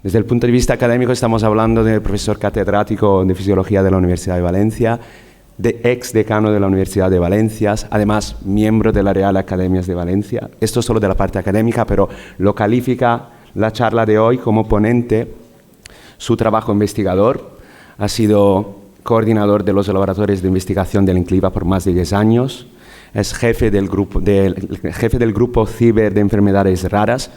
Desde el punto de vista académico estamos hablando del profesor catedrático de Fisiología de la Universidad de Valencia, ex decano de la Universidad de Valencia, además miembro de la Real Academia de Valencia. Esto solo de la parte académica, pero lo califica la charla de hoy como ponente su trabajo investigador. Ha sido coordinador de los laboratorios de investigación del INCLIVA por más de 10 años. Es jefe del grupo Ciber de enfermedades raras.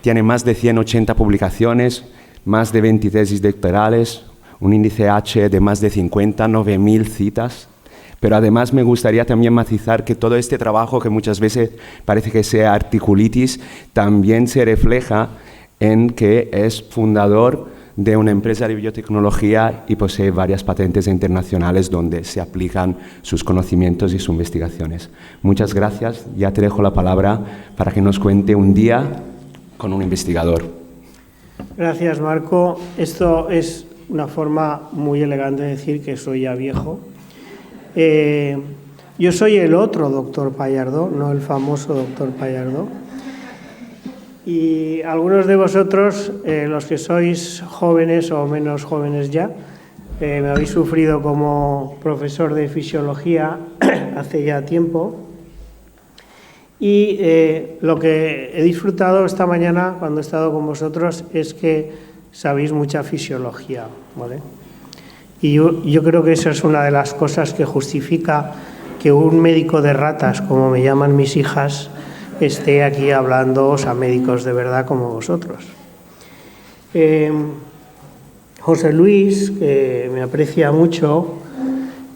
Tiene más de 180 publicaciones, más de 20 tesis doctorales, un índice H de más de 50, 9.000 citas. Pero además me gustaría también matizar que todo este trabajo, que muchas veces parece que sea articulitis, también se refleja en que es fundador de una empresa de biotecnología y posee varias patentes internacionales donde se aplican sus conocimientos y sus investigaciones. Muchas gracias. Ya te dejo la palabra para que nos cuente un día con un investigador. Gracias, Marco. Esto es una forma muy elegante de decir que soy ya viejo. Yo soy el otro doctor Pallardó, no el famoso doctor Pallardó. Y algunos de vosotros, los que sois jóvenes o menos jóvenes ya, me habéis sufrido como profesor de fisiología hace ya tiempo. Y lo que he disfrutado esta mañana cuando he estado con vosotros es que sabéis mucha fisiología, ¿vale? Y yo creo que esa es una de las cosas que justifica que un médico de ratas, como me llaman mis hijas, esté aquí hablándoos a médicos de verdad como vosotros. José Luis, que me aprecia mucho,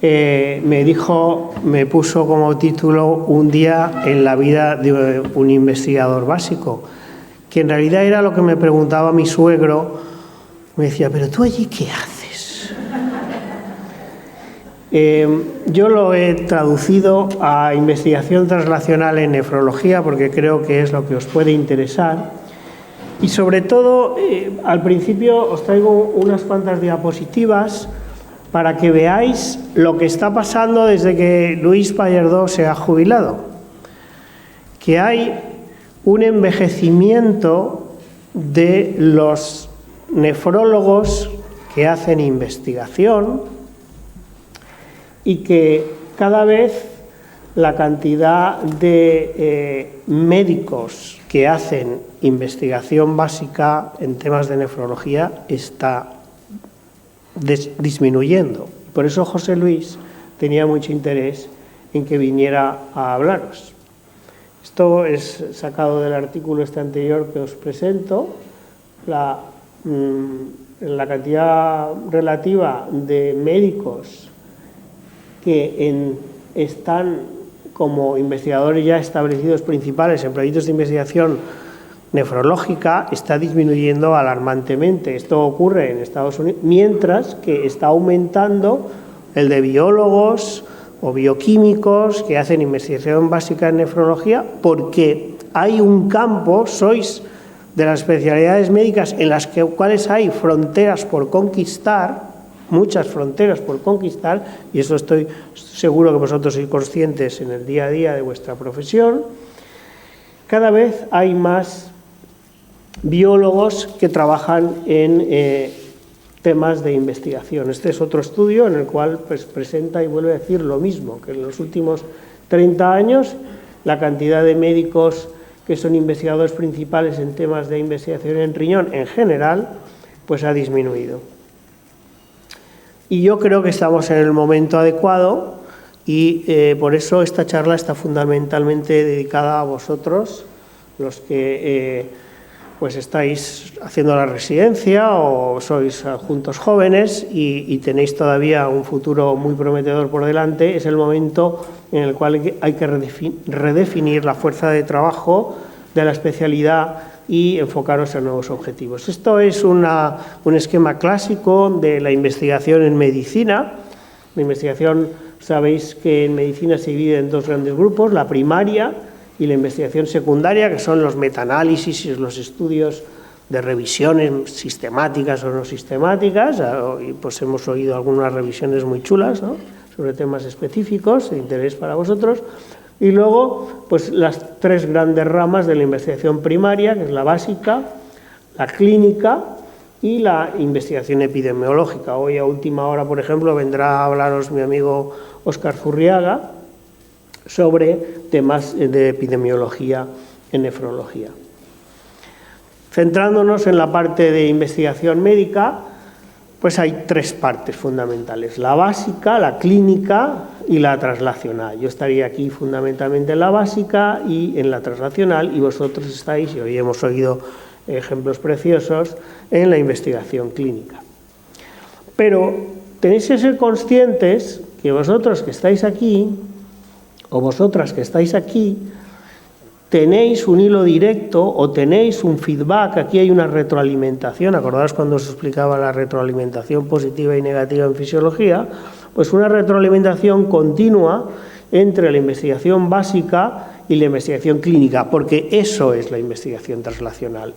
me puso como título Un día en la vida de un investigador básico, que en realidad era lo que me preguntaba mi suegro. Me decía, ¿pero tú allí qué haces? Yo lo he traducido a investigación translacional en nefrología porque creo que es lo que os puede interesar. Y sobre todo, al principio os traigo unas cuantas diapositivas para que veáis lo que está pasando desde que Luis Pallardó se ha jubilado. Que hay un envejecimiento de los nefrólogos que hacen investigación y que cada vez la cantidad de médicos que hacen investigación básica en temas de nefrología está disminuyendo. Por eso José Luis tenía mucho interés en que viniera a hablaros. Esto es sacado del artículo anterior que os presento. La cantidad relativa de médicos que están como investigadores ya establecidos principales en proyectos de investigación nefrológica está disminuyendo alarmantemente. Esto ocurre en Estados Unidos, mientras que está aumentando el de biólogos o bioquímicos que hacen investigación básica en nefrología, porque hay un campo, sois de las especialidades médicas en las cuales hay fronteras por conquistar, muchas fronteras por conquistar, y eso estoy seguro que vosotros sois conscientes en el día a día de vuestra profesión. Cada vez hay más biólogos que trabajan en temas de investigación. Este es otro estudio en el cual pues, presenta y vuelve a decir lo mismo, que en los últimos 30 años la cantidad de médicos que son investigadores principales en temas de investigación en riñón en general, pues ha disminuido. Y yo creo que estamos en el momento adecuado y por eso esta charla está fundamentalmente dedicada a vosotros, los que pues estáis haciendo la residencia o sois adjuntos jóvenes y tenéis todavía un futuro muy prometedor por delante. Es el momento en el cual hay que redefinir la fuerza de trabajo de la especialidad y enfocaros en nuevos objetivos. Esto es un esquema clásico de la investigación en medicina. La investigación, sabéis que en medicina se divide en dos grandes grupos, la primaria y la investigación secundaria, que son los metaanálisis y los estudios de revisiones sistemáticas o no sistemáticas. Y pues hemos oído algunas revisiones muy chulas, ¿no?, sobre temas específicos de interés para vosotros. Y luego, pues las tres grandes ramas de la investigación primaria, que es la básica, la clínica y la investigación epidemiológica. Hoy a última hora, por ejemplo, vendrá a hablaros mi amigo Óscar Zurriaga sobre temas de epidemiología en nefrología. Centrándonos en la parte de investigación médica, pues hay tres partes fundamentales: la básica, la clínica y la translacional. Yo estaría aquí fundamentalmente en la básica y en la translacional, y vosotros estáis, y hoy hemos oído ejemplos preciosos, en la investigación clínica. Pero tenéis que ser conscientes que vosotros que estáis aquí, o vosotras que estáis aquí, tenéis un hilo directo o tenéis un feedback. Aquí hay una retroalimentación. Acordaos cuando os explicaba la retroalimentación positiva y negativa en fisiología, pues una retroalimentación continua entre la investigación básica y la investigación clínica, porque eso es la investigación translacional,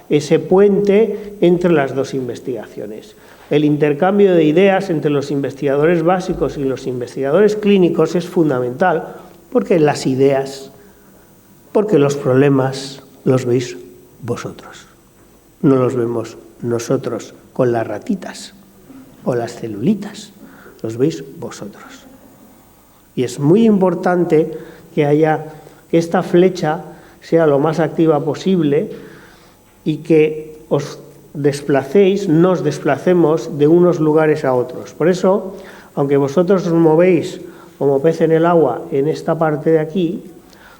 ese puente entre las dos investigaciones. El intercambio de ideas entre los investigadores básicos y los investigadores clínicos es fundamental, porque las ideas, porque los problemas los veis vosotros, no los vemos nosotros con las ratitas o las celulitas, los veis vosotros. Y es muy importante que esta flecha sea lo más activa posible y que os desplacéis, nos desplacemos de unos lugares a otros. Por eso, aunque vosotros os movéis como pez en el agua en esta parte de aquí,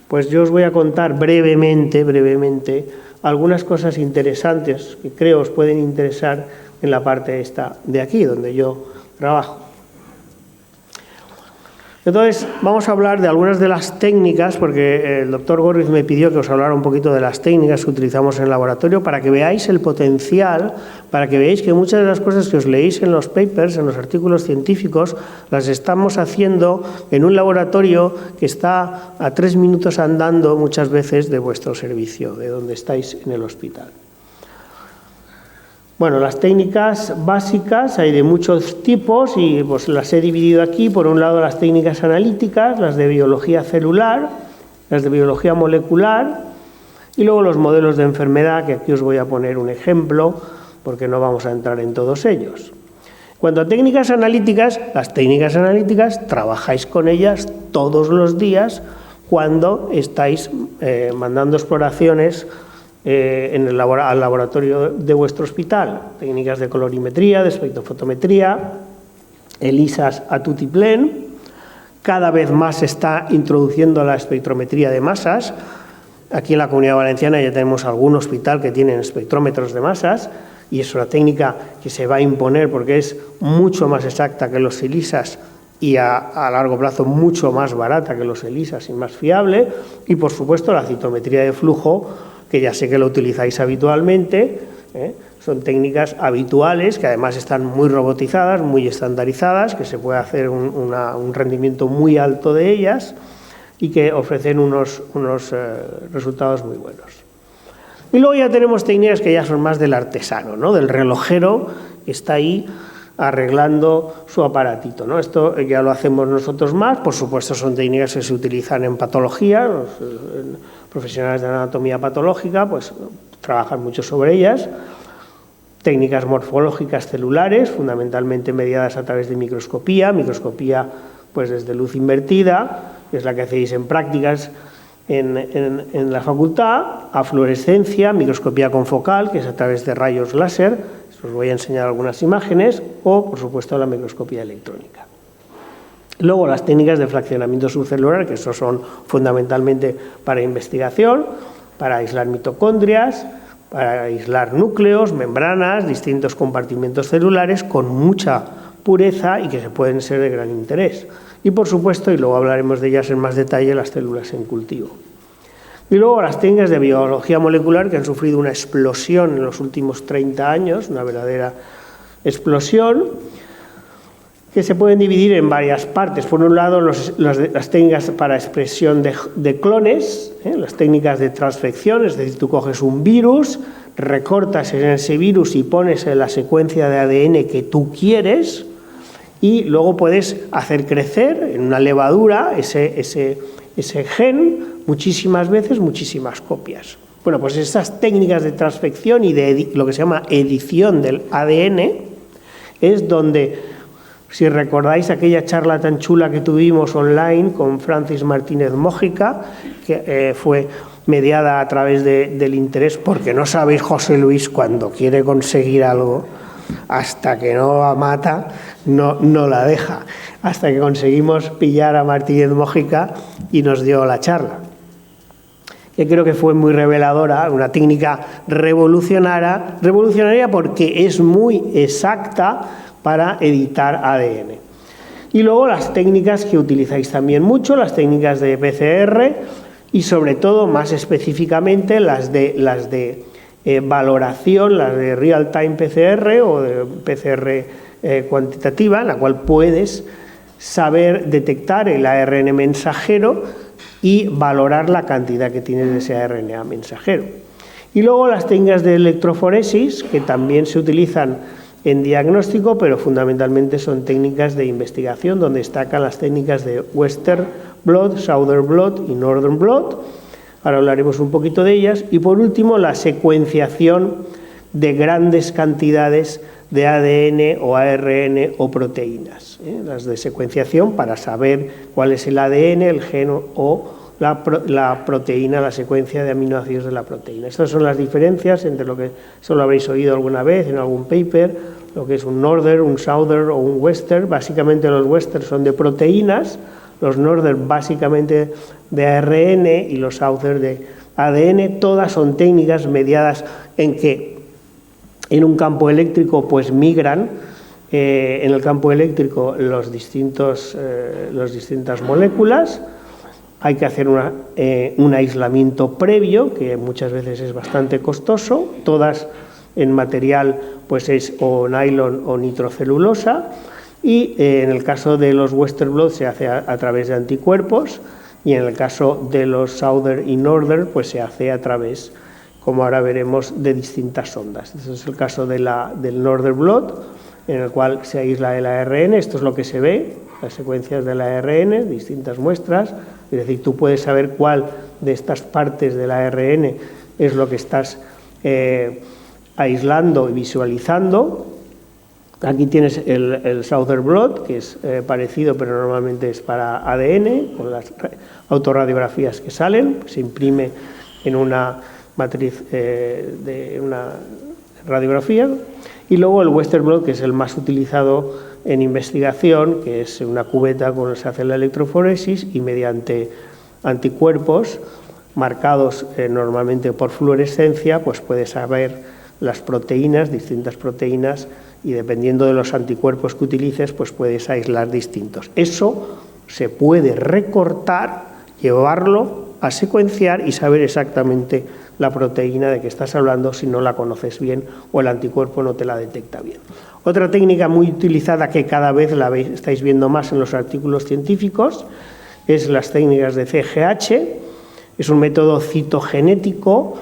pues yo os voy a contar brevemente, algunas cosas interesantes que creo os pueden interesar en la parte esta de aquí, donde yo trabajo. Entonces, vamos a hablar de algunas de las técnicas, porque el doctor Gorriz me pidió que os hablara un poquito de las técnicas que utilizamos en el laboratorio para que veáis el potencial, para que veáis que muchas de las cosas que os leéis en los papers, en los artículos científicos, las estamos haciendo en un laboratorio que está a 3 minutos andando muchas veces de vuestro servicio, de donde estáis en el hospital. Bueno, las técnicas básicas hay de muchos tipos y pues las he dividido aquí. Por un lado, las técnicas analíticas, las de biología celular, las de biología molecular y luego los modelos de enfermedad, que aquí os voy a poner un ejemplo porque no vamos a entrar en todos ellos. Cuanto a técnicas analíticas, las técnicas analíticas trabajáis con ellas todos los días cuando estáis mandando exploraciones al laboratorio de vuestro hospital. Técnicas de colorimetría, de espectrofotometría, ELISAs a tutiplén. Cada vez más se está introduciendo la espectrometría de masas. Aquí en la Comunidad Valenciana ya tenemos algún hospital que tienen espectrómetros de masas y es una técnica que se va a imponer porque es mucho más exacta que los ELISAs y a largo plazo mucho más barata que los ELISAs y más fiable. Y por supuesto la citometría de flujo, que ya sé que lo utilizáis habitualmente, son técnicas habituales que además están muy robotizadas, muy estandarizadas, que se puede hacer un rendimiento muy alto de ellas y que ofrecen unos resultados muy buenos. Y luego ya tenemos técnicas que ya son más del artesano, ¿no? Del relojero que está ahí arreglando su aparatito, ¿no? Esto ya lo hacemos nosotros más. Por supuesto son técnicas que se utilizan en patología. Los profesionales de anatomía patológica pues trabajan mucho sobre ellas. Técnicas morfológicas celulares, fundamentalmente mediadas a través de microscopía pues desde luz invertida, que es la que hacéis en prácticas en la facultad, a fluorescencia, microscopía confocal, que es a través de rayos láser. Os voy a enseñar algunas imágenes, o por supuesto la microscopía electrónica. Luego las técnicas de fraccionamiento subcelular, que eso son fundamentalmente para investigación, para aislar mitocondrias, para aislar núcleos, membranas, distintos compartimentos celulares con mucha pureza y que se pueden ser de gran interés. Y por supuesto, y luego hablaremos de ellas en más detalle, las células en cultivo. Y luego las técnicas de biología molecular, que han sufrido una explosión en los últimos 30 años, una verdadera explosión, que se pueden dividir en varias partes. Por un lado, las técnicas para expresión de clones, las técnicas de transfección, es decir, tú coges un virus, recortas en ese virus y pones en la secuencia de ADN que tú quieres y luego puedes hacer crecer en una levadura ese gen muchísimas veces, muchísimas copias. Bueno, pues esas técnicas de transfección y de lo que se llama edición del ADN es donde, si recordáis aquella charla tan chula que tuvimos online con Francis Martínez Mójica, que fue mediada a través del interés, porque no sabéis, José Luis, cuando quiere conseguir algo, hasta que no la mata, no la deja, hasta que conseguimos pillar a Martínez Mójica y nos dio la charla. Que creo que fue muy reveladora, una técnica revolucionaria porque es muy exacta para editar ADN. Y luego las técnicas que utilizáis también mucho, las técnicas de PCR y sobre todo, más específicamente, las de valoración, las de real-time PCR o de PCR cuantitativa, en la cual puedes saber detectar el ARN mensajero y valorar la cantidad que tienes de ese RNA mensajero. Y luego las técnicas de electroforesis, que también se utilizan en diagnóstico, pero fundamentalmente son técnicas de investigación, donde destacan las técnicas de Western blot, Southern blot y Northern blot. Ahora hablaremos un poquito de ellas. Y por último, la secuenciación de grandes cantidades de ADN o ARN o proteínas. Las de secuenciación para saber cuál es el ADN, el gen o la proteína, la secuencia de aminoácidos de la proteína. Estas son las diferencias entre lo que solo habréis oído alguna vez en algún paper, lo que es un Northern, un Southern o un Western. Básicamente los Western son de proteínas, los Northern básicamente de ARN y los Southern de ADN. Todas son técnicas mediadas en que en un campo eléctrico pues migran en el campo eléctrico las distintas moléculas. Hay que hacer un aislamiento previo, que muchas veces es bastante costoso. Todas en material pues es o nylon o nitrocelulosa. Y en el caso de los Western blot se hace a través de anticuerpos, y en el caso de los Southern y Northern pues se hace a través, como ahora veremos, de distintas sondas. Este es el caso del Northern blot, en el cual se aísla el ARN. Esto es lo que se ve, las secuencias del ARN, distintas muestras. Es decir, tú puedes saber cuál de estas partes del ARN es lo que estás aislando y visualizando. Aquí tienes el Southern blot, que es parecido, pero normalmente es para ADN, con las autorradiografías que salen. Se imprime en una matriz de una radiografía. Y luego el Western blot, que es el más utilizado en investigación, que es una cubeta con la que se hace la electroforesis y mediante anticuerpos marcados normalmente por fluorescencia, pues puedes saber las proteínas, distintas proteínas, y dependiendo de los anticuerpos que utilices, pues puedes aislar distintos. Eso se puede recortar, llevarlo a secuenciar y saber exactamente la proteína de que estás hablando si no la conoces bien o el anticuerpo no te la detecta bien. Otra técnica muy utilizada que cada vez estáis viendo más en los artículos científicos es las técnicas de CGH. Es un método citogenético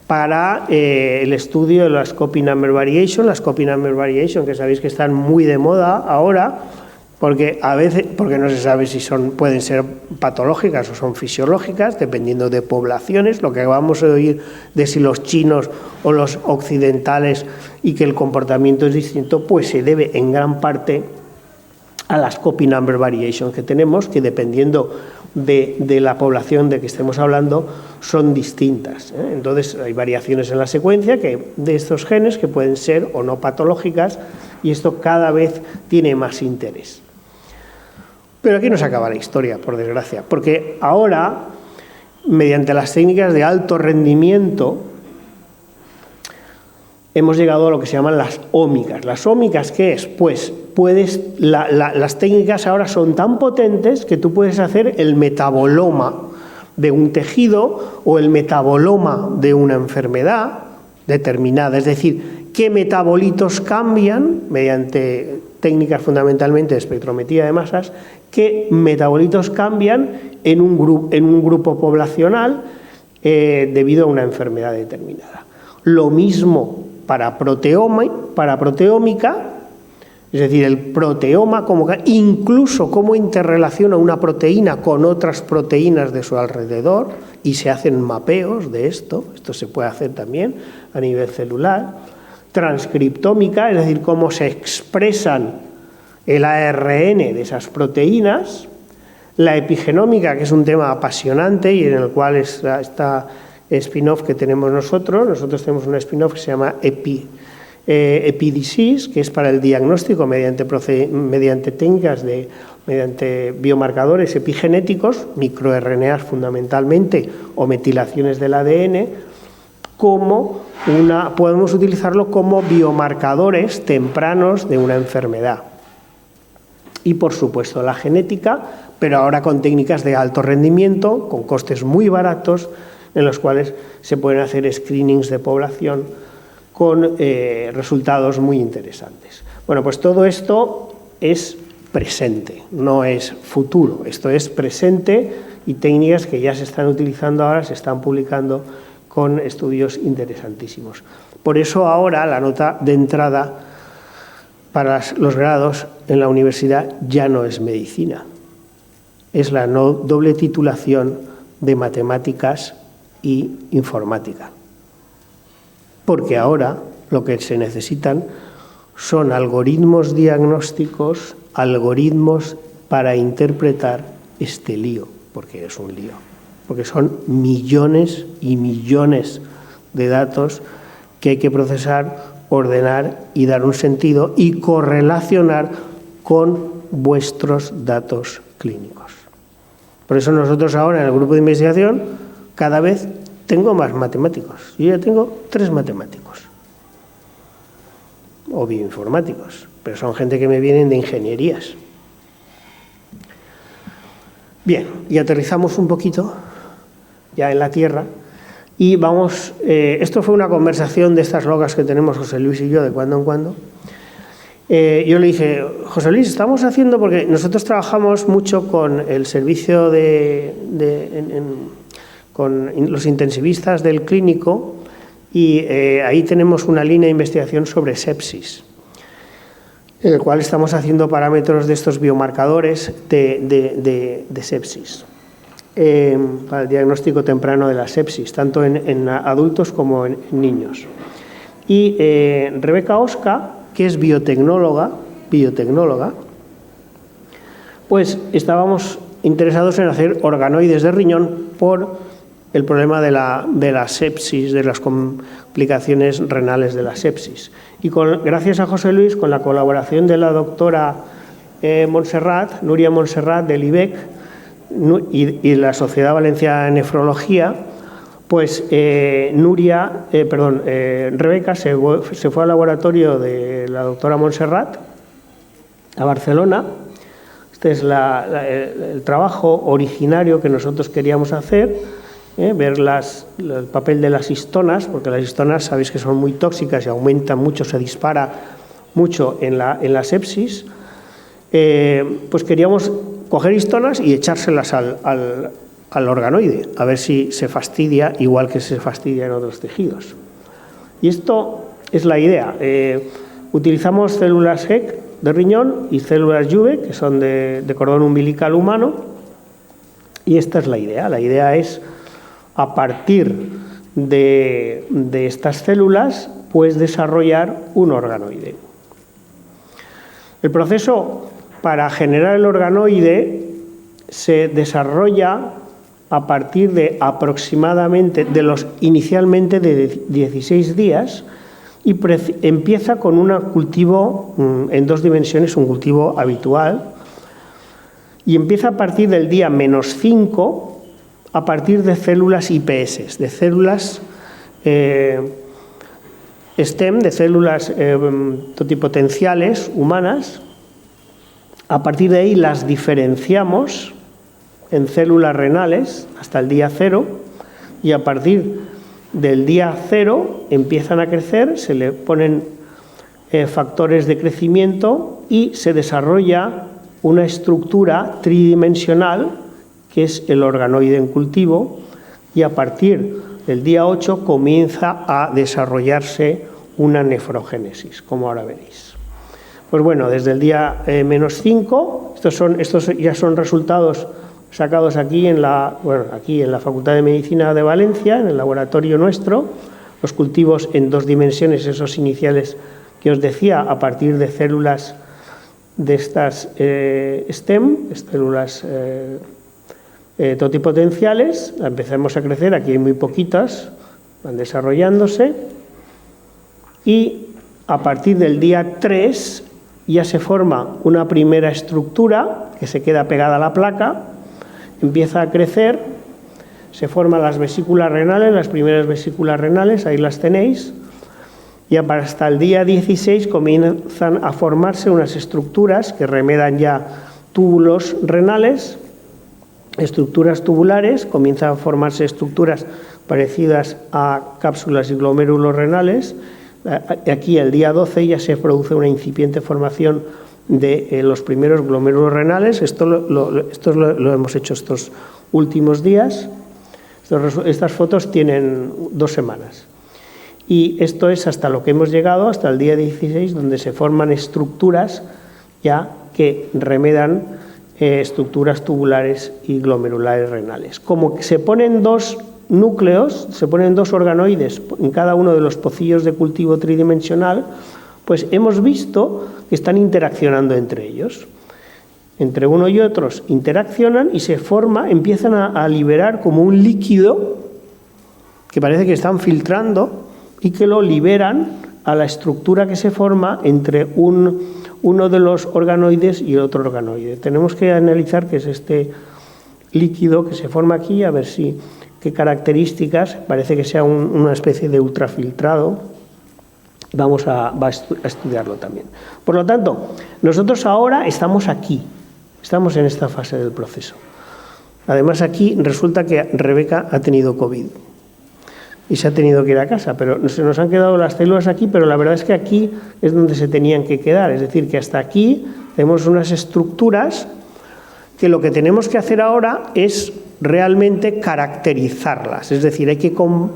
para el estudio de las copy number variation. Las copy number variation, que sabéis que están muy de moda ahora, porque no se sabe si pueden ser patológicas o son fisiológicas, dependiendo de poblaciones. Lo que acabamos de oír de si los chinos o los occidentales y que el comportamiento es distinto, pues se debe en gran parte a las copy number variation que tenemos, que dependiendo de la población de que estemos hablando son distintas. Entonces hay variaciones en la secuencia de estos genes que pueden ser o no patológicas, y esto cada vez tiene más interés. Pero aquí no se acaba la historia, por desgracia, porque ahora, mediante las técnicas de alto rendimiento, hemos llegado a lo que se llaman las ómicas. ¿Las ómicas qué es? Pues las técnicas ahora son tan potentes que tú puedes hacer el metaboloma de un tejido o el metaboloma de una enfermedad determinada. Es decir, qué metabolitos cambian mediante técnicas fundamentalmente de espectrometría de masas, qué metabolitos cambian en un grupo poblacional debido a una enfermedad determinada. Lo mismo para proteómica, Es decir, el proteoma, incluso cómo interrelaciona una proteína con otras proteínas de su alrededor, y se hacen mapeos de esto se puede hacer también a nivel celular. Transcriptómica, es decir, cómo se expresan el ARN de esas proteínas. La epigenómica, que es un tema apasionante y en el cual está spin-off que tenemos nosotros. Nosotros tenemos un spin-off que se llama EpiDisease, que es para el diagnóstico mediante técnicas mediante biomarcadores epigenéticos, microRNAs fundamentalmente, o metilaciones del ADN, podemos utilizarlo como biomarcadores tempranos de una enfermedad. Y por supuesto la genética, pero ahora con técnicas de alto rendimiento, con costes muy baratos, en los cuales se pueden hacer screenings de población con resultados muy interesantes. Bueno, pues todo esto es presente, no es futuro. Esto es presente y técnicas que ya se están utilizando ahora, se están publicando con estudios interesantísimos. Por eso ahora la nota de entrada para los grados en la universidad ya no es medicina, es la doble titulación de matemáticas y informática. Porque ahora lo que se necesitan son algoritmos diagnósticos, algoritmos para interpretar este lío, porque es un lío, porque son millones y millones de datos que hay que procesar, ordenar y dar un sentido y correlacionar con vuestros datos clínicos. Por eso nosotros ahora en el grupo de investigación cada vez tengo más matemáticos. Yo ya tengo 3 matemáticos o bioinformáticos, pero son gente que me vienen de ingenierías. Bien, y aterrizamos un poquito ya en la Tierra y vamos, esto fue una conversación de estas locas que tenemos José Luis y yo de cuando en cuando. Yo le dije, José Luis, estamos haciendo, porque nosotros trabajamos mucho con el servicio con los intensivistas del clínico y ahí tenemos una línea de investigación sobre sepsis, en el cual estamos haciendo parámetros de estos biomarcadores de sepsis para el diagnóstico temprano de la sepsis, tanto en adultos como en niños. Y Rebeca Osca, que es biotecnóloga, pues estábamos interesados en hacer organoides de riñón por el problema de la sepsis, de las complicaciones renales de la sepsis. Y gracias a José Luis, con la colaboración de la doctora Nuria Montserrat del IBEC y la Sociedad Valenciana de Nefrología, pues Rebeca se fue al laboratorio de la doctora Montserrat a Barcelona. Este es el trabajo originario que nosotros queríamos hacer, ver el papel de las histonas, porque las histonas sabéis que son muy tóxicas y aumentan mucho, se dispara mucho en la sepsis. Pues queríamos coger histonas y echárselas al organoide, a ver si se fastidia igual que se fastidia en otros tejidos. Y esto es la idea. Utilizamos células HEC de riñón y células Juve, que son de cordón umbilical humano, y esta es la idea. La idea es, a partir de estas células, pues desarrollar un organoide. El proceso para generar el organoide se desarrolla a partir de aproximadamente inicialmente de 16 días y empieza con un cultivo en 2 dimensiones, un cultivo habitual, y empieza a partir del día -5 a partir de células IPS, de células STEM, de células totipotenciales humanas. A partir de ahí las diferenciamos en células renales hasta el día 0 y a partir del día 0 empiezan a crecer, se le ponen factores de crecimiento y se desarrolla una estructura tridimensional que es el organoide en cultivo, y a partir del día 8 comienza a desarrollarse una nefrogénesis, como ahora veréis. Pues bueno, desde el día -5, estos ya son resultados sacados aquí en la Facultad de Medicina de Valencia, en el laboratorio nuestro, los cultivos en 2 dimensiones, esos iniciales que os decía, a partir de células de estas STEM, células totipotenciales, empezamos a crecer, aquí hay muy poquitas, van desarrollándose, y a partir del día 3 ya se forma una primera estructura que se queda pegada a la placa, empieza a crecer, se forman las vesículas renales, las primeras vesículas renales, ahí las tenéis, y hasta el día 16 comienzan a formarse unas estructuras que remedan ya túbulos renales, estructuras tubulares, comienzan a formarse estructuras parecidas a cápsulas y glomérulos renales. Aquí el día 12 ya se produce una incipiente formación de los primeros glomérulos renales. Esto lo hemos hecho estos últimos días. Estas fotos tienen 2 semanas. Y esto es hasta lo que hemos llegado, hasta el día 16, donde se forman estructuras ya que remedan estructuras tubulares y glomerulares renales. Como que se ponen 2 núcleos, se ponen 2 organoides en cada uno de los pocillos de cultivo tridimensional, pues hemos visto que están interaccionando entre ellos. Entre uno y otros interaccionan y se forma, empiezan a liberar como un líquido que parece que están filtrando y que lo liberan a la estructura que se forma entre uno de los organoides y otro organoide. Tenemos que analizar qué es este líquido que se forma aquí, a ver qué características, parece que sea una especie de ultrafiltrado. Vamos a estudiarlo también. Por lo tanto, nosotros ahora estamos aquí, estamos en esta fase del proceso. Además, aquí resulta que Rebeca ha tenido COVID y se ha tenido que ir a casa, pero se nos han quedado las células aquí, pero la verdad es que aquí es donde se tenían que quedar, es decir, que hasta aquí tenemos unas estructuras que lo que tenemos que hacer ahora es realmente caracterizarlas, es decir, hay que con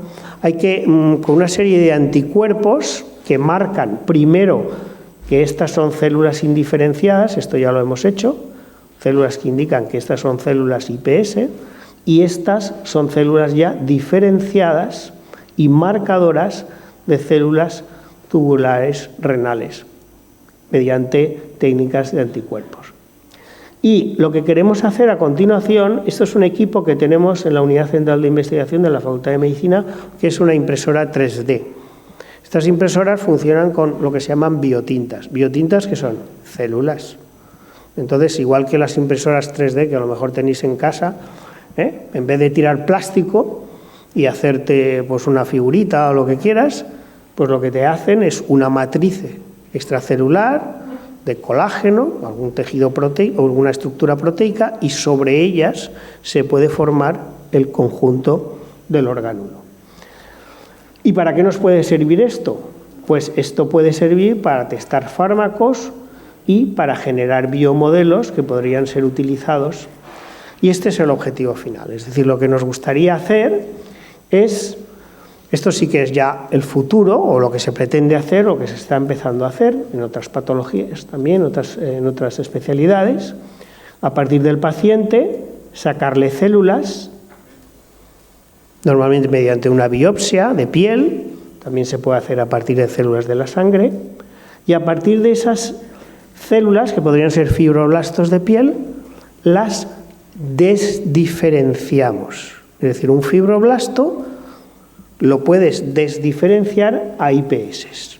una serie de anticuerpos que marcan primero que estas son células indiferenciadas, esto ya lo hemos hecho, células que indican que estas son células IPS, y estas son células ya diferenciadas y marcadoras de células tubulares renales mediante técnicas de anticuerpos. Y lo que queremos hacer a continuación, esto es un equipo que tenemos en la Unidad Central de Investigación de la Facultad de Medicina, que es una impresora 3D. Estas impresoras funcionan con lo que se llaman biotintas. Biotintas que son células. Entonces, igual que las impresoras 3D que a lo mejor tenéis en casa, en vez de tirar plástico y hacerte pues una figurita o lo que quieras, pues lo que te hacen es una matriz extracelular de colágeno, algún tejido proteico o alguna estructura proteica, y sobre ellas se puede formar el conjunto del orgánulo. ¿Y para qué nos puede servir esto? Pues esto puede servir para testar fármacos y para generar biomodelos que podrían ser utilizados. Y este es el objetivo final. Es decir, lo que nos gustaría hacer es, esto sí que es ya el futuro, o lo que se pretende hacer, o que se está empezando a hacer en otras patologías también, en otras especialidades, a partir del paciente, sacarle células, normalmente mediante una biopsia de piel, también se puede hacer a partir de células de la sangre, y a partir de esas células, que podrían ser fibroblastos de piel, las desdiferenciamos. Es decir, un fibroblasto lo puedes desdiferenciar a IPS.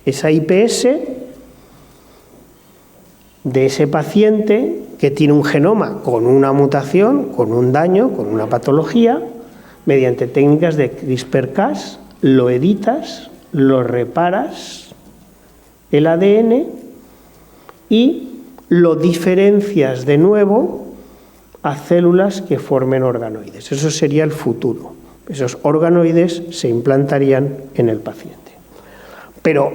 Esa IPS de ese paciente que tiene un genoma con una mutación, con un daño, con una patología, mediante técnicas de CRISPR-Cas, lo editas, lo reparas, el ADN, y lo diferencias de nuevo a células que formen organoides. Eso sería el futuro. Esos organoides se implantarían en el paciente. Pero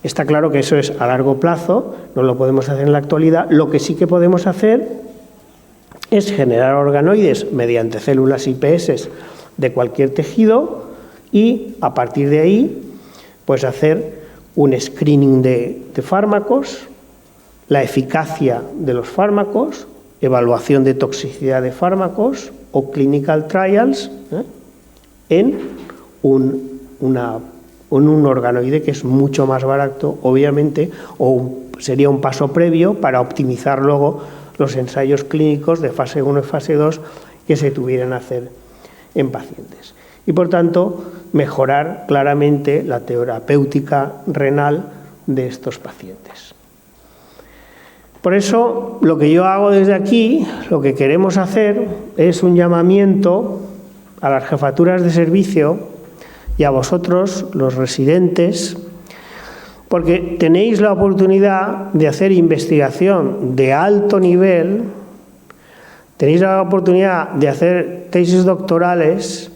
está claro que eso es a largo plazo, no lo podemos hacer en la actualidad. Lo que sí que podemos hacer es generar organoides mediante células IPS de cualquier tejido y a partir de ahí pues hacer un screening de fármacos, la eficacia de los fármacos, evaluación de toxicidad de fármacos o clinical trials en un organoide que es mucho más barato, obviamente, o sería un paso previo para optimizar luego los ensayos clínicos de fase 1 y fase 2 que se tuvieran a hacer en pacientes. Y, por tanto, mejorar claramente la terapéutica renal de estos pacientes. Por eso, lo que yo hago desde aquí, lo que queremos hacer es un llamamiento a las jefaturas de servicio y a vosotros, los residentes, porque tenéis la oportunidad de hacer investigación de alto nivel, tenéis la oportunidad de hacer tesis doctorales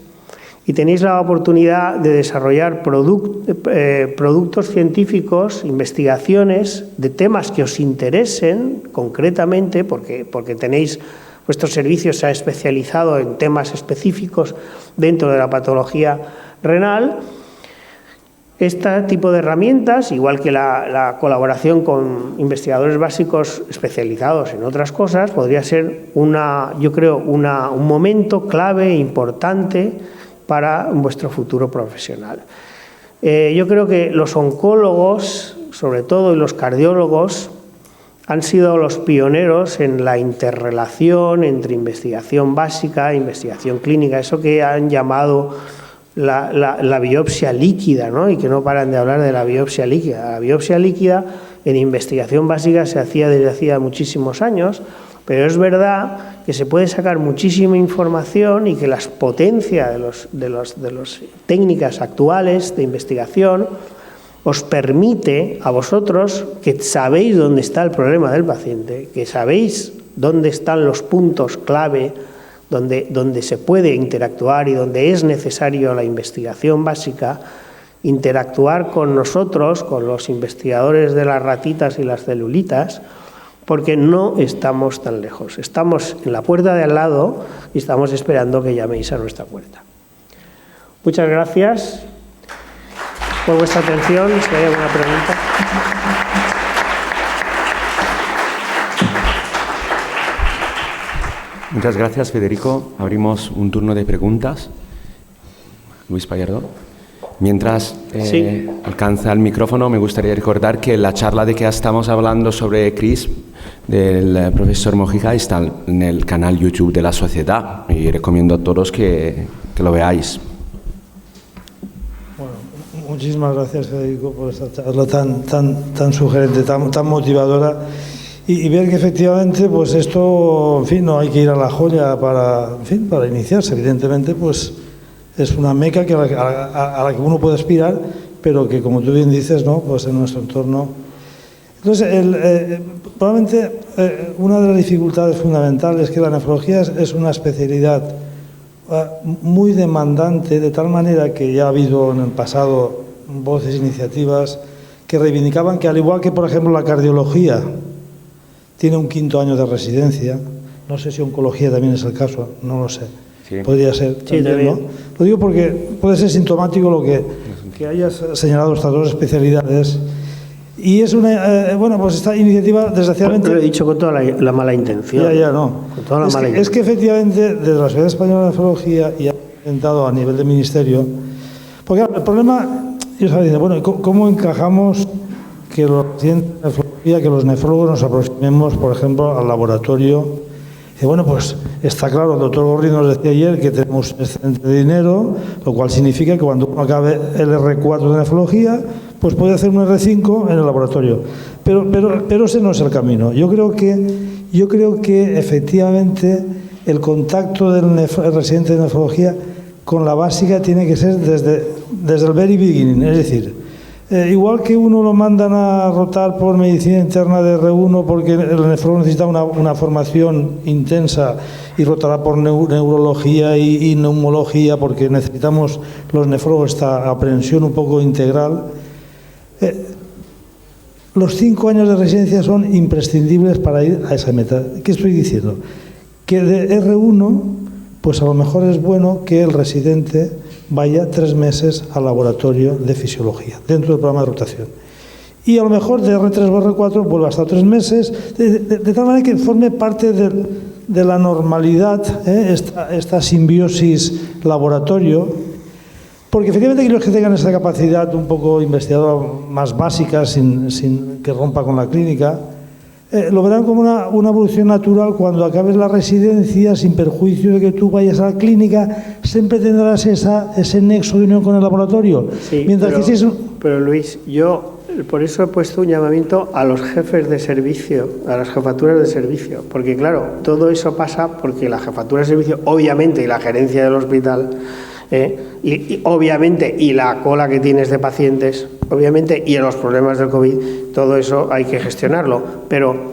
y tenéis la oportunidad de desarrollar productos científicos, investigaciones de temas que os interesen concretamente, porque tenéis, vuestro servicio se ha especializado en temas específicos dentro de la patología renal. Este tipo de herramientas, igual que la colaboración con investigadores básicos especializados en otras cosas, podría ser yo creo, un momento clave e importante para vuestro futuro profesional. Yo creo que los oncólogos, sobre todo, y los cardiólogos, han sido los pioneros en la interrelación entre investigación básica e investigación clínica, eso que han llamado la biopsia líquida, ¿no? Y que no paran de hablar de la biopsia líquida. La biopsia líquida en investigación básica se hacía desde hacía muchísimos años, pero es verdad que se puede sacar muchísima información y que las potencias de las técnicas actuales de investigación os permite a vosotros, que sabéis dónde está el problema del paciente, que sabéis dónde están los puntos clave donde se puede interactuar y donde es necesario la investigación básica, interactuar con nosotros, con los investigadores de las ratitas y las celulitas, porque no estamos tan lejos. Estamos en la puerta de al lado y estamos esperando que llaméis a nuestra puerta. Muchas gracias por vuestra atención. Si hay alguna pregunta. Muchas gracias, Federico. Abrimos un turno de preguntas. Luis Pallardo. Mientras alcanza el micrófono, me gustaría recordar que la charla de que estamos hablando sobre CRISP del profesor Mojica está en el canal YouTube de la Sociedad y recomiendo a todos que lo veáis. Bueno, muchísimas gracias, Federico, por esta charla tan sugerente, tan motivadora. Y ver que efectivamente, pues esto, en fin, no hay que ir a la joya para iniciarse. Evidentemente, pues es una meca a la que uno puede aspirar, pero que, como tú bien dices, ¿no? Pues en nuestro entorno. Entonces, probablemente una de las dificultades fundamentales es que la nefrología es una especialidad muy demandante, de tal manera que ya ha habido en el pasado voces, iniciativas que reivindicaban que, al igual que, por ejemplo, la cardiología tiene un 5º año de residencia, no sé si oncología también es el caso, no lo sé. Sí. Podría ser también, ¿no? Lo digo porque puede ser sintomático lo que hayas señalado estas dos especialidades. Y es una, pues esta iniciativa, desgraciadamente... Lo he dicho con toda la mala intención. Ya, no. Con toda la mala intención. Es que efectivamente, desde la Sociedad Española de Nefrología, y ha intentado a nivel de ministerio, porque el problema, yo sabía, bueno, ¿cómo encajamos que los pacientes de nefrología, que los nefrólogos nos aproximemos, por ejemplo, al laboratorio? Y bueno, pues está claro, el doctor Gorri nos decía ayer que tenemos un excedente de dinero, lo cual significa que cuando uno acabe el R4 de nefrología, pues puede hacer un R5 en el laboratorio. Pero ese no es el camino. Yo creo que efectivamente el contacto del residente de nefrología con la básica tiene que ser desde el very beginning, es decir, igual que uno lo mandan a rotar por medicina interna de R1 porque el nefrólogo necesita una formación intensa y rotará por neurología y neumología porque necesitamos los nefrólogos esta aprehensión un poco integral. Los 5 años de residencia son imprescindibles para ir a esa meta. ¿Qué estoy diciendo? Que de R1, pues a lo mejor es bueno que el residente vaya 3 meses al laboratorio de fisiología, dentro del programa de rotación. y a lo mejor de R3 o R4 vuelve hasta 3 meses, de tal manera que forme parte de la normalidad, esta simbiosis laboratorio, porque efectivamente aquellos que tengan esa capacidad un poco investigadora más básica, sin que rompa con la clínica, lo verán como una evolución natural. Cuando acabes la residencia, sin perjuicio de que tú vayas a la clínica, siempre tendrás ese nexo de unión con el laboratorio. Sí, pero Luis, yo por eso he puesto un llamamiento a los jefes de servicio, a las jefaturas de servicio, porque claro, todo eso pasa porque la jefatura de servicio, obviamente, y la gerencia del hospital, y obviamente, y la cola que tienes de pacientes, obviamente, y los problemas del COVID, todo eso hay que gestionarlo. Pero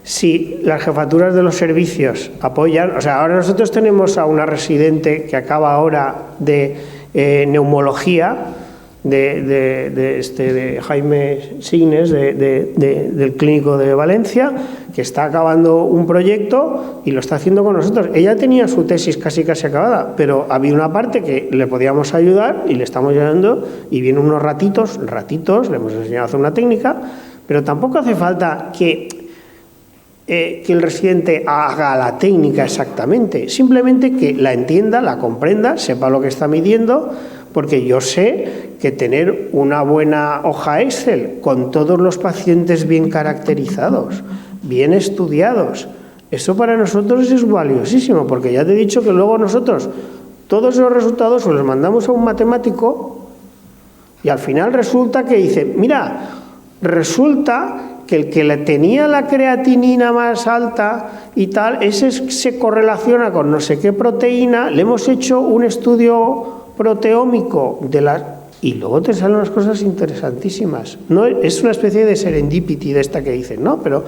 si las jefaturas de los servicios apoyan, o sea, ahora nosotros tenemos a una residente que acaba ahora de neumología, de Jaime Signes, del Clínico de Valencia, que está acabando un proyecto y lo está haciendo con nosotros. Ella tenía su tesis casi acabada, pero había una parte que le podíamos ayudar y le estamos ayudando, y vienen unos ratitos, le hemos enseñado a hacer una técnica, pero tampoco hace falta que el residente haga la técnica exactamente, simplemente que la entienda, la comprenda, sepa lo que está midiendo, porque yo sé que tener una buena hoja Excel con todos los pacientes bien caracterizados, bien estudiados, eso para nosotros es valiosísimo, porque ya te he dicho que luego nosotros todos esos resultados se los mandamos a un matemático y al final resulta que dice, mira, resulta que el que le tenía la creatinina más alta y tal, ese se correlaciona con no sé qué proteína, le hemos hecho un estudio proteómico y luego te salen unas cosas interesantísimas. No es una especie de serendipity de esta que dicen, ¿no? Pero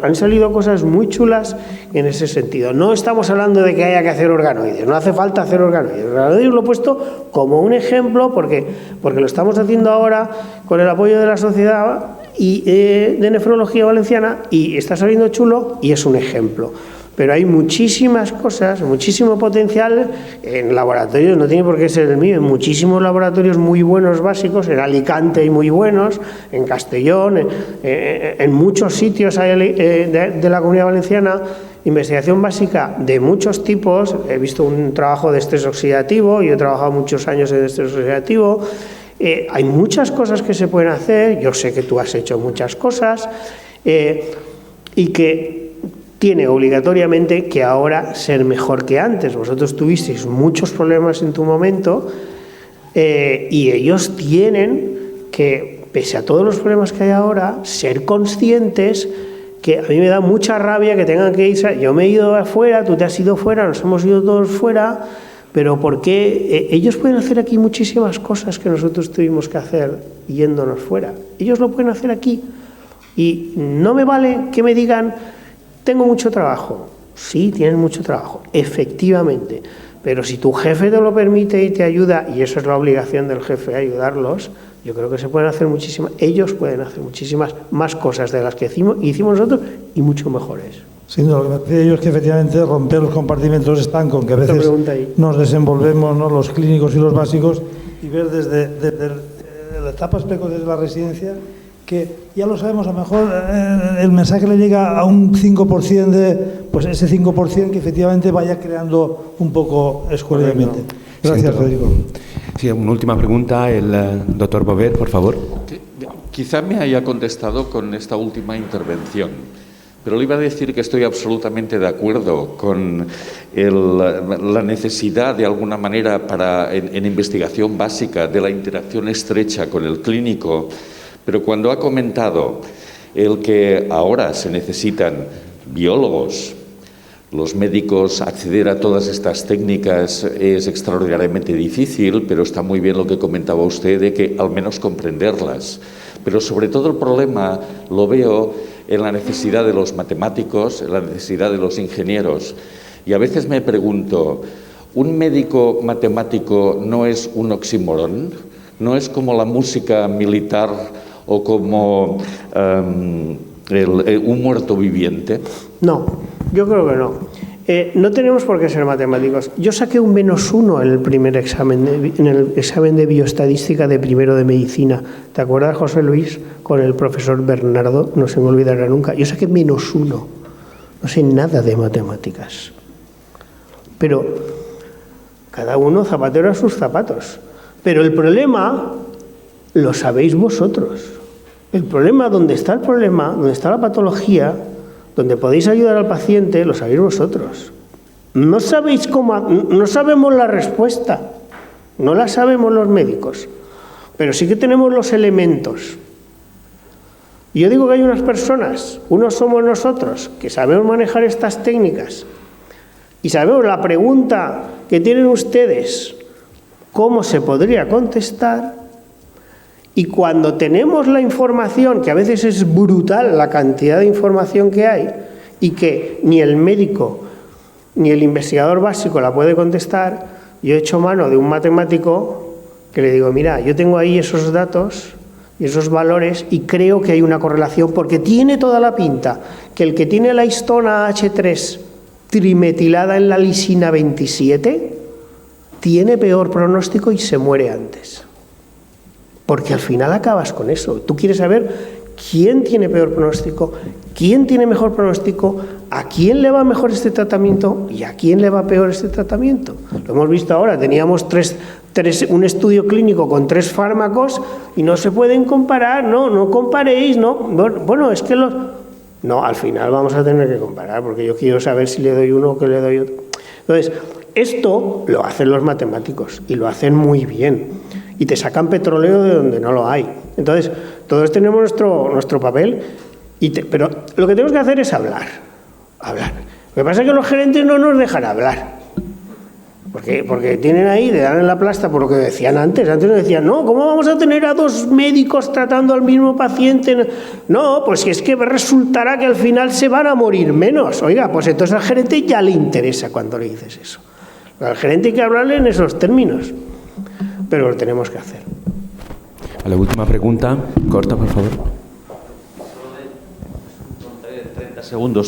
han salido cosas muy chulas en ese sentido. No estamos hablando de que haya que hacer organoides, no hace falta hacer organoides. Organoides lo he puesto como un ejemplo porque lo estamos haciendo ahora con el apoyo de la Sociedad de Nefrología Valenciana y está saliendo chulo y es un ejemplo. Pero hay muchísimas cosas, muchísimo potencial en laboratorios, no tiene por qué ser el mío, en muchísimos laboratorios muy buenos básicos, en Alicante hay muy buenos, en Castellón, en muchos sitios de la Comunidad Valenciana, investigación básica de muchos tipos. He visto un trabajo de estrés oxidativo, yo he trabajado muchos años en estrés oxidativo. Hay muchas cosas que se pueden hacer, yo sé que tú has hecho muchas cosas, y que tiene obligatoriamente que ahora ser mejor que antes. Vosotros tuvisteis muchos problemas en tu momento y ellos tienen que, pese a todos los problemas que hay ahora, ser conscientes que a mí me da mucha rabia que tengan que irse. Yo me he ido afuera, tú te has ido fuera, nos hemos ido todos fuera, pero ¿por qué? Ellos pueden hacer aquí muchísimas cosas que nosotros tuvimos que hacer yéndonos fuera. Ellos lo pueden hacer aquí. Y no me vale que me digan, tengo mucho trabajo. Sí, tienes mucho trabajo, efectivamente. Pero si tu jefe te lo permite y te ayuda, y eso es la obligación del jefe, ayudarlos, yo creo que se pueden hacer ellos pueden hacer muchísimas más cosas de las que hicimos nosotros y mucho mejores. Sí, lo que me decía yo es que efectivamente romper los compartimentos estancos, que a veces nos desenvolvemos, ¿no?, los clínicos y los básicos, y ver desde la etapa precoz de la residencia, que ya lo sabemos, a lo mejor el mensaje le llega a un 5% pues ese 5% que efectivamente vaya creando un poco escuelamente. Gracias, Federico. Sí, una última pregunta, el doctor Bover, por favor. Quizá me haya contestado con esta última intervención, pero le iba a decir que estoy absolutamente de acuerdo con la necesidad, de alguna manera, en investigación básica, de la interacción estrecha con el clínico. Pero cuando ha comentado el que ahora se necesitan biólogos, los médicos, acceder a todas estas técnicas es extraordinariamente difícil, pero está muy bien lo que comentaba usted de que al menos comprenderlas. Pero sobre todo el problema lo veo en la necesidad de los matemáticos, en la necesidad de los ingenieros. Y a veces me pregunto, ¿un médico matemático no es un oxímoron? ¿No es como la música militar o como un muerto viviente? No, yo creo que no. No tenemos por qué ser matemáticos. Yo saqué un -1 en el primer examen, en el examen de bioestadística de primero de medicina. ¿Te acuerdas, José Luis? Con el profesor Bernardo, no se me olvidará nunca. Yo saqué -1. No sé nada de matemáticas. Pero cada uno zapatero a sus zapatos. Pero el problema lo sabéis vosotros. El problema, donde está el problema, donde está la patología, donde podéis ayudar al paciente, lo sabéis vosotros. No sabéis cómo, no sabemos la respuesta, no la sabemos los médicos, pero sí que tenemos los elementos. Y yo digo que hay unas personas, unos somos nosotros, que sabemos manejar estas técnicas y sabemos la pregunta que tienen ustedes, cómo se podría contestar, y cuando tenemos la información, que a veces es brutal la cantidad de información que hay, y que ni el médico ni el investigador básico la puede contestar, yo he hecho mano de un matemático que le digo, mira, yo tengo ahí esos datos y esos valores y creo que hay una correlación, porque tiene toda la pinta que el que tiene la histona H3 trimetilada en la lisina 27 tiene peor pronóstico y se muere antes. Porque al final acabas con eso. Tú quieres saber quién tiene peor pronóstico, quién tiene mejor pronóstico, a quién le va mejor este tratamiento y a quién le va peor este tratamiento. Lo hemos visto ahora, teníamos un estudio clínico con 3 fármacos y no se pueden comparar, no comparéis, no. Bueno, es que no, al final vamos a tener que comparar, porque yo quiero saber si le doy uno o que le doy otro. Entonces, esto lo hacen los matemáticos y lo hacen muy bien. Y te sacan petróleo de donde no lo hay. Entonces, todos tenemos nuestro papel, pero lo que tenemos que hacer es hablar. Lo que pasa es que los gerentes no nos dejan hablar. Porque tienen ahí, le dan en la plasta por lo que decían antes. Antes nos decían, no, ¿cómo vamos a tener a 2 médicos tratando al mismo paciente? No, pues si es que resultará que al final se van a morir menos. Oiga, pues entonces al gerente ya le interesa cuando le dices eso. Al gerente hay que hablarle en esos términos. Pero lo tenemos que hacer. A la última pregunta, corta, por favor.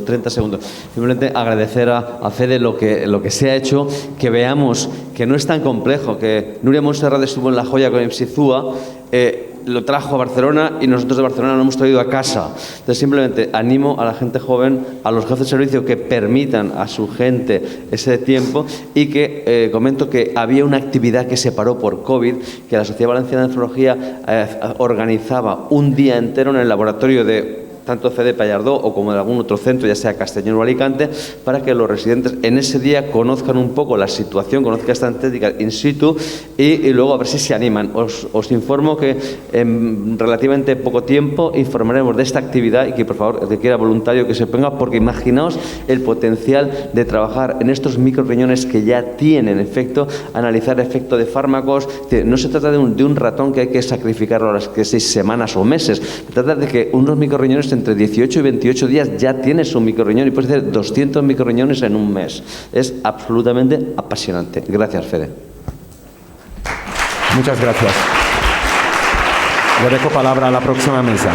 30 segundos. Simplemente agradecer a Fede lo que se ha hecho, que veamos que no es tan complejo, que Núria Montserrat estuvo en La Joya con Ipsizúa, lo trajo a Barcelona y nosotros de Barcelona lo hemos traído a casa. Entonces simplemente animo a la gente joven, a los jefes de servicio que permitan a su gente ese tiempo, y que comento que había una actividad que se paró por COVID, que la Sociedad Valenciana de Nefrología organizaba un día entero en el laboratorio de tanto Fede Pallardó o como de algún otro centro, ya sea Castellón o Alicante, para que los residentes en ese día conozcan un poco la situación, conozcan esta técnica in situ y luego a ver si se animan. Os informo que en relativamente poco tiempo informaremos de esta actividad y que por favor, el que quiera voluntario que se ponga, porque imaginaos el potencial de trabajar en estos microriñones que ya tienen efecto, analizar efecto de fármacos. No se trata de un ratón que hay que sacrificarlo a las 6 semanas o meses, se trata de que unos microriñones entre 18 y 28 días ya tienes un microriñón y puedes hacer 200 microriñones en un mes. Es absolutamente apasionante. Gracias, Fede. Muchas gracias. Le dejo palabra a la próxima mesa.